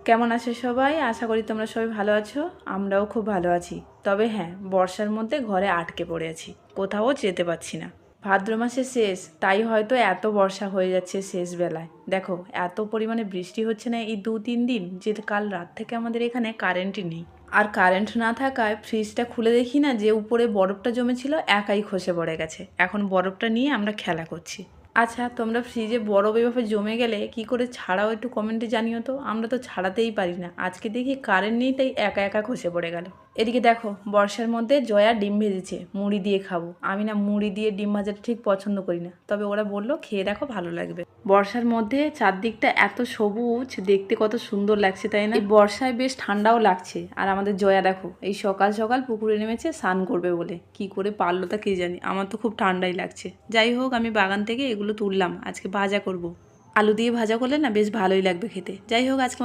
কেমন আছো সবাই? আশা করি তোমরা সবাই ভালো আছো। আমরাও খুব ভালো আছি। তবে হ্যাঁ, বর্ষার মধ্যে ঘরে আটকে পড়ে আছি, কোথাও যেতে পারছি না। ভাদ্র মাসের শেষ, তাই হয়তো এত বর্ষা হয়ে যাচ্ছে শেষ বেলায়। দেখো, এত পরিমাণে বৃষ্টি হচ্ছে না এই 2-3 দিন, যে কাল রাত থেকে আমাদের এখানে কারেন্টই নেই। আর কারেন্ট না থাকায় ফ্রিজটা খুলে দেখি না যে উপরে বরফটা জমেছিল একাই খসে পড়ে গেছে। এখন বরফটা নিয়ে আমরা খেলা করছি। আচ্ছা, তোমরা ফ্রিজে বরফ এভাবে জমে গেলে কি করে ছাড়াও একটু কমেন্টে জানিও তো। আমরা তো ছাড়াতেই পারি না। আজকে দেখি কারেন্ট নেই, তাই একা একা খসে পড়ে গেল। এদিকে দেখো, বর্ষার মধ্যে জয়া ডিম ভেজেছে, মুড়ি দিয়ে খাবো। আমি না মুড়ি দিয়ে ডিম ভাজাটা ঠিক পছন্দ করি না, তবে ওরা বললো খেয়ে দেখো ভালো লাগবে। বর্ষার মধ্যে চারদিকটা এত সবুজ, দেখতে কত সুন্দর লাগছে তাই না? এই বর্ষায় বেশ ঠান্ডাও লাগছে। আর আমাদের জয়া দেখো, এই সকাল সকাল পুকুরে নেমেছে স্নান করবে বলে। কি করে পারলো তা কে জানি, আমার তো খুব ঠান্ডাই লাগছে। যাই হোক, আমি বাগান থেকে এগুলো তুললাম, আজকে ভাজা করব। আলু দিয়ে ভাজা করলে না বেশ ভালোই লাগবে খেতে। যাই হোক, আজকে